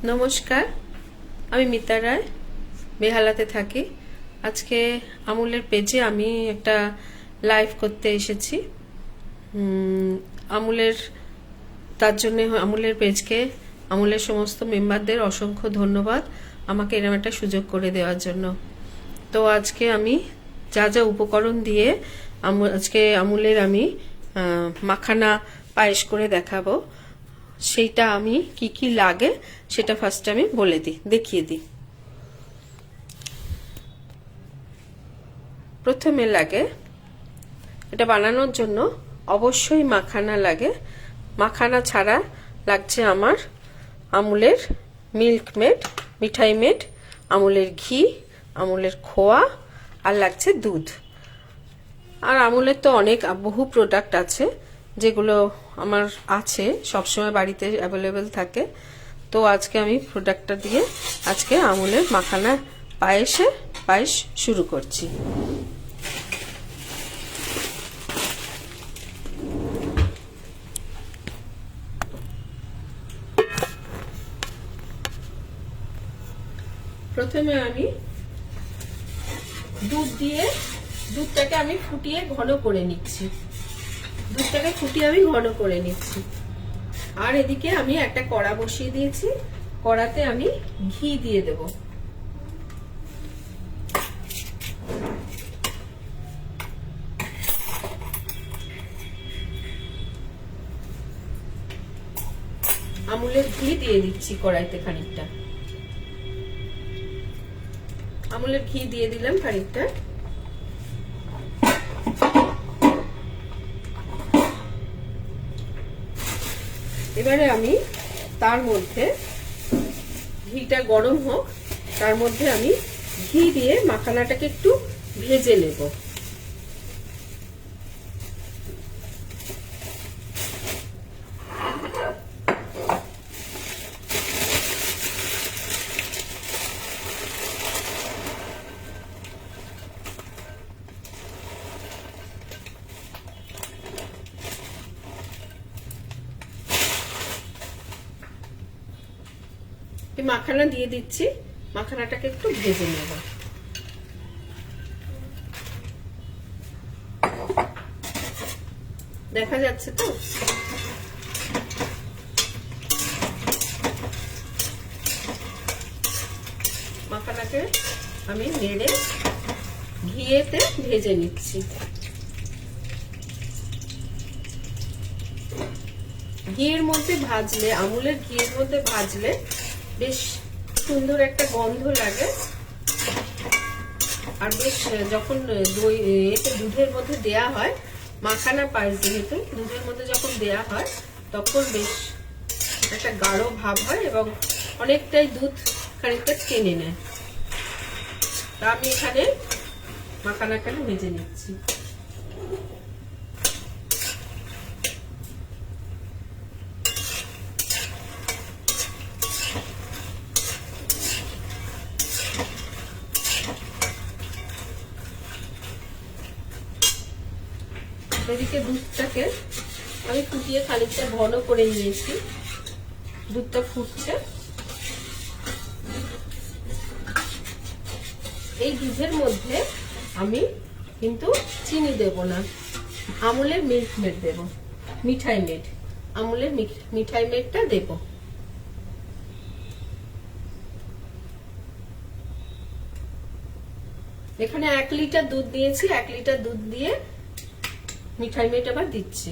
নমস্কার, আমি মিতা রায়, বেহালাতে থাকি। আজকে আমুলের পেজে আমি একটা লাইভ করতে এসেছি। আমুলের তার জন্য আমুলের পেজকে, আমুলের সমস্ত মেম্বারদের অসংখ্য ধন্যবাদ আমাকে এরকম একটা সুযোগ করে দেওয়ার জন্য। তো আজকে আমি যা যা উপকরণ দিয়ে আজকে আমুলের আমি মাখানা পায়েস করে দেখাবো, সেইটা আমি কি কি লাগে সেটা ফার্স্ট আমি বলে দিই, দেখিয়ে দিই। প্রথমে লাগে, এটা বানানোর জন্য অবশ্যই মাখানা লাগে। মাখানা ছাড়া লাগছে আমার আমুলের মিল্ক মেড, মিঠাই মেড, আমুলের ঘি, আমুলের খোয়া, আর লাগছে দুধ। আর আমুলের তো অনেক বহু প্রোডাক্ট আছে যেগুলো আমার আছে, সবসময় বাড়িতে অ্যাভেলেবেল থাকে। তো আজকে আমি প্রোডাক্টটা দিয়ে আজকে আমুলের মাখানা পায়েস শুরু করছি। প্রথমে আমি দুধটাকে আমি ফুটিয়ে ঘন করে নিচ্ছি। আর এদিকে আমি একটা কড়া বসিয়ে দিয়েছি। কড়াতে আমি ঘি দিয়ে দেব। আমুলের ঘি দিয়ে দিচ্ছি কড়াইতে খানিকটা। আমুলের ঘি দিয়ে দিলাম খানিকটা। এবারে আমি তার মধ্যে, ঘিটা গরম হোক, তার মধ্যে আমি ঘি দিয়ে মাখানাটাকে একটু ভেজে নেব। মাখানা দিয়ে দিচ্ছি, মাখানাটাকে একটু ভেজে নেব। দেখা যাচ্ছে তো? মাখানাকে আমি নেড়ে ঘিয়েতে ভেজে নিচ্ছি। ঘিয়ের মধ্যে ভাজলে, আমুলের ঘিয়ের মধ্যে ভাজলে বেশ সুন্দর একটা গন্ধ লাগে। আর বেশ যখন দুধের মধ্যে দেয়া হয়, মাখানা পায়েস যেহেতু দুধের মধ্যে যখন দেয়া হয়, তখন বেশ একটা গাঢ় ভাব হয় এবং অনেকটাই দুধ খানিকটা টেনে নেয়। তা আমি এখানে মাখানাখানে ভেজে নিচ্ছি। এদিকে দুধটাকে আমি ফুটিয়ে খানিকটা ঘন করে নিয়েছি। দুধটা ফুটছে। এই দুধের মধ্যে আমি কিন্তু চিনি দেব না, আমুলের মিল্ক মেড দেব, মিঠাই মেড, আমুলের মিঠাই মেডটা দেব। এখানে 1 লিটার দুধ দিয়েছি। 1 লিটার দুধ দিয়ে মিঠাই মেড আবার দিচ্ছি।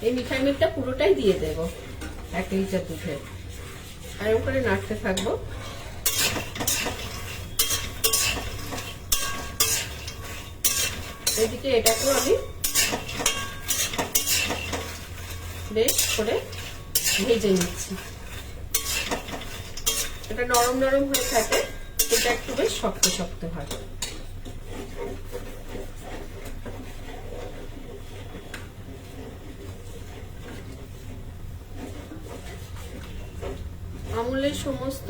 এই মিঠাই মেডটা পুরোটাই দিয়ে দেব 1 লিটার দুধে। আর ওখানে নাড়তে থাকবো। এদিকে এটাকেও আমি বেশ করে ভেজে নিচ্ছি। এটা নরম নরম হয়ে থাকে, এটা একটু বেশ শক্ত শক্ত হয়। আমুলের সমস্ত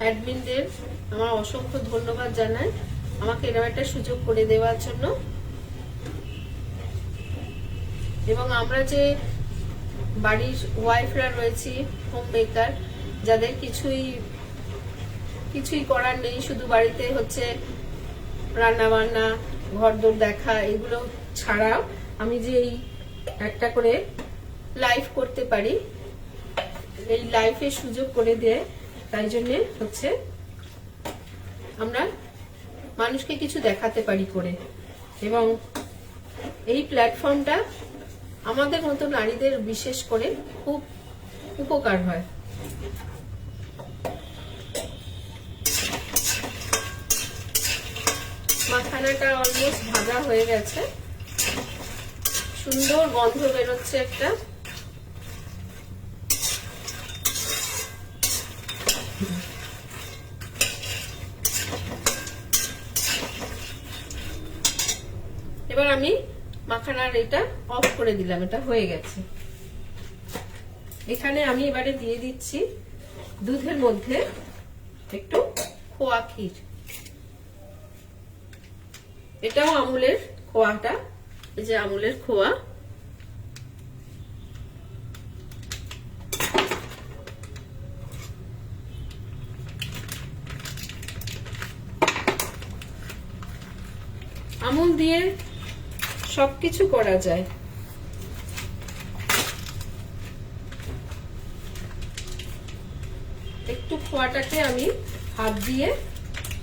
অ্যাডমিনদের আমার অসংখ্য ধন্যবাদ জানাই আমাকে এরকম একটা সুযোগ করে দেওয়ার জন্য। এবং আমরা যে বাড়ির ওয়াইফরা রয়েছি, হোম মেকার, যাদের কিছুই করার নেই, শুধু বাড়িতে হচ্ছে রান্না বান্না, ঘরদোর দেখা, এগুলো ছাড়াও আমি যে এই একটা করে লাইভ করতে পারি, এই লাইফের সুযোগ করে দেয়, তাই জন্যে হচ্ছে আমরা মানুষকে কিছু দেখাতে পারি করে। এবং এই প্ল্যাটফর্মটা আমাদের মতো নারীদের বিশেষ করে খুব উপকার হয়। মাখানাটা অলমোস্ট ভাজা হয়ে গেছে, সুন্দর গন্ধ বেরোচ্ছে একটা। এবার আমি মাখানার এটা অফ করে দিলাম, এটা হয়ে গেছে। এখানে আমি এবারে দিয়ে দিচ্ছি দুধের মধ্যে একটু খোয়া ক্ষীর। এটাও আমুলের খোয়াটা, এই যে আমুলের খোয়া। আমুল দিয়ে সবকিছু করা যায়। একটু খোয়াটাকে আমি হাত দিয়ে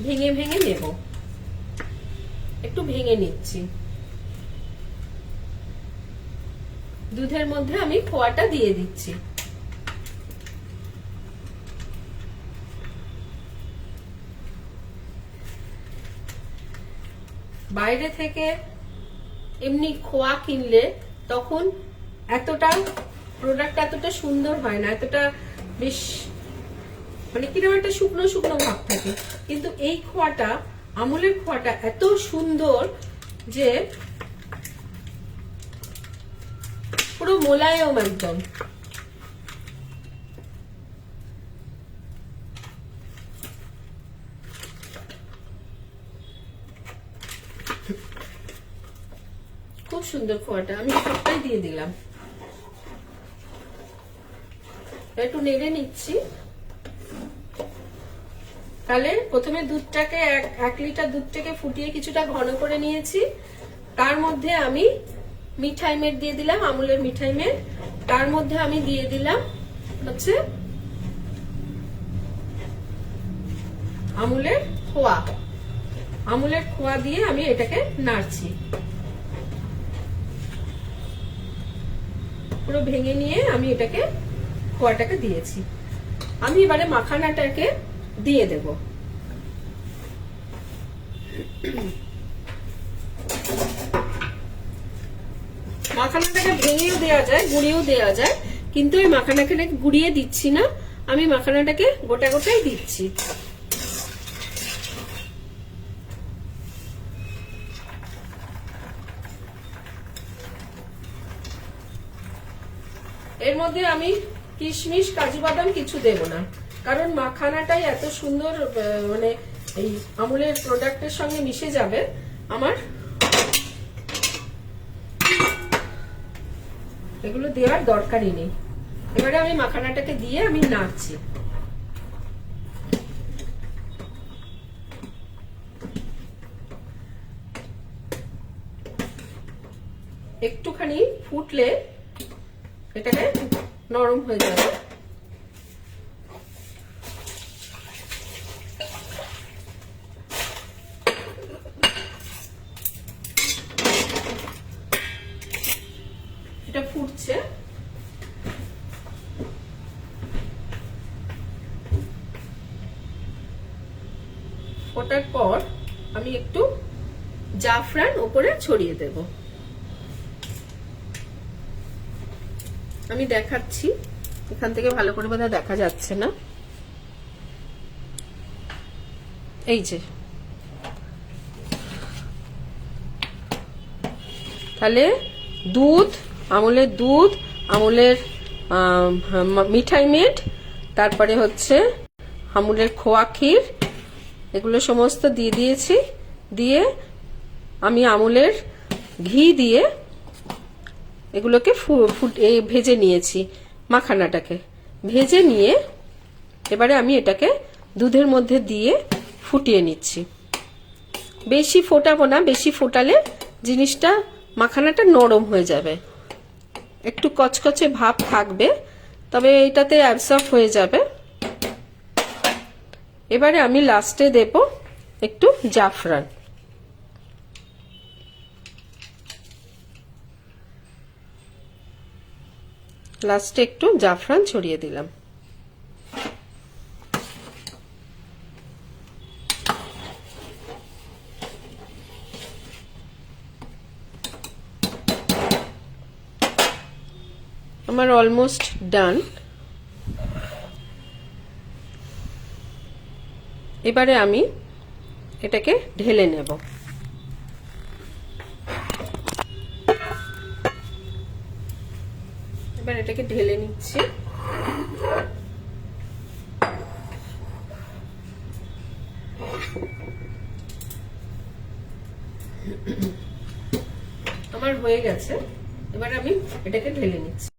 ভেঙে ভেঙে নেব, একটু ভেঙে নিচ্ছি। দুধের মধ্যে আমি খোয়াটা দিয়ে দিচ্ছি। বাইরে থেকে এমনি খোয়া কিনলে তখন এতটা প্রোডাক্ট এতটা সুন্দর হয় না, এতটা বেশ মানে কিরকম একটা শুকনো শুকনো ভাব থাকে। কিন্তু এই খোয়াটা, আমুলের খোয়াটা এত সুন্দর যে পুরো মোলায়েম একদম। খুব সুন্দর খোয়াটা, আমি সবটাই দিয়ে দিলাম। একটু নেড়ে নিচ্ছি। তাহলে প্রথমে দুধটাকে 1 লিটার দুধটাকে ফুটিয়ে কিছুটা ঘন করে নিয়েছি। তার মধ্যে আমি মিঠাই মেড দিয়ে দিলাম, আমুলের মিঠাই মেড। তার মধ্যে আমি দিয়ে দিলাম হচ্ছে আমুলের খোয়া। আমুলের খোয়া দিয়ে আমি এটাকে নাড়ছি, পুরো ভেঙে নিয়ে আমি এটাকে খোয়াটাকে দিয়েছি। আমি এবারে মাখানাটাকে দিয়ে দেব। মাখানাটাকে ভেঙেও দেওয়া যায়, গুঁড়িয়েও দেওয়া যায়, কিন্তু এই মাখানাকে গুঁড়িয়ে দিচ্ছি না, আমি মাখানাটাকে গোটা গোটাই দিচ্ছি। এর মধ্যে আমি কিশমিশ, কাজু বাদাম কিছু দেব না, কারণ মাখানাটাই এত সুন্দর মানে এই আমুলের প্রোডাক্টের সঙ্গে মিশে যাবে। আমার এগুলো দেওয়ার দরকারই নেই। এবারে আমি মাখানাটাকে দিয়ে আমি নাড়ছি। একটুখানি ফুটলে এটাকে নরম হয়ে যাবে। এটা ফুটছে। ফোটার পর আমি একটু জাফরান উপরে ছড়িয়ে দেব। আমি দেখাচ্ছি, এখান থেকে ভালো করে বোধহয় দেখা যাচ্ছে না। এই যে, তাহলে দুধ, আমুলের দুধ, আমুলের মিঠাই মেড, তারপরে হচ্ছে আমুলের খোয়া ক্ষীর, এগুলো সমস্ত দিয়ে দিয়েছি। দিয়ে আমি আমুলের ঘি দিয়ে এগুলোকে ভেজে নিয়েছি। মাখানাটাকে ভেজে নিয়ে এবারে আমি এটাকে দুধের মধ্যে দিয়ে ফুটিয়ে নিচ্ছি। বেশি ফোটাবো না, বেশি ফোটালে জিনিসটা মাখানাটা নরম হয়ে যাবে, একটু কচকচে ভাব থাকবে, তবে এটাতে অ্যাবসর্ব হয়ে যাবে। এবারে আমি লাস্টে দেব একটু জাফরান। লাস্টে একটু জাফরান ছড়িয়ে দিলাম। আমার অলমোস্ট ডান। এবারে আমি এটাকে ঢেলে নেব। এবার এটাকে ঢেলে নিচ্ছি। আমার হয়ে গেছে, এবার আমি এটাকে ঢেলে নিচ্ছি।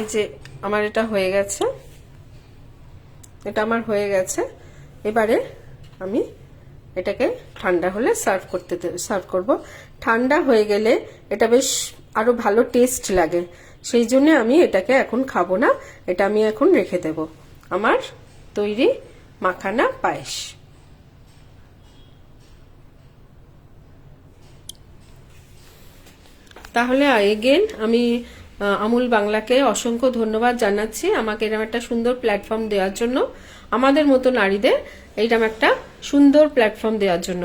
এই যে আমার এটা হয়ে গেছে, এটা আমার হয়ে গেছে। এবারে আমি এটাকে ঠান্ডা হলে সার্ভ করব। ঠান্ডা হয়ে গেলে এটা বেশ আরো ভালো টেস্ট লাগে, সেই জন্য আমি এটাকে এখন খাবো না, এটা আমি এখন রেখে দেব। আমার তৈরি মাখানা পায়েস। তাহলে এগেন আমি আমুল বাংলাকে অসংখ্য ধন্যবাদ জানাচ্ছি আমাকে এরকম একটা সুন্দর প্ল্যাটফর্ম দেওয়ার জন্য, আমাদের মতো নারীদের এইরকম একটা সুন্দর প্ল্যাটফর্ম দেওয়ার জন্য।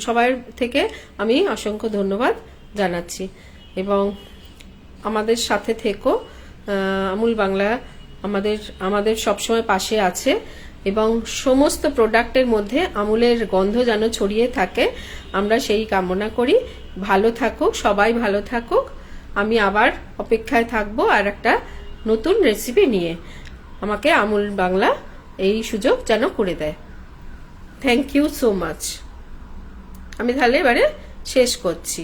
সবাই থেকে আমি অসংখ্য ধন্যবাদ জানাচ্ছি এবং আমাদের সাথে থেকো। আমুল বাংলা আমাদের সবসময় পাশে আছে এবং সমস্ত প্রোডাক্টের মধ্যে আমুলের গন্ধ যেন ছড়িয়ে থাকে, আমরা সেই কামনা করি। ভালো থাকুক, সবাই ভালো থাকুক। আমি আবার অপেক্ষায় থাকবো আর একটা নতুন রেসিপি নিয়ে। আমাকে আমুল বাংলা এই সুযোগ যেন করে দেয়। Thank you so much. আমি তাহলে এবারে শেষ করছি।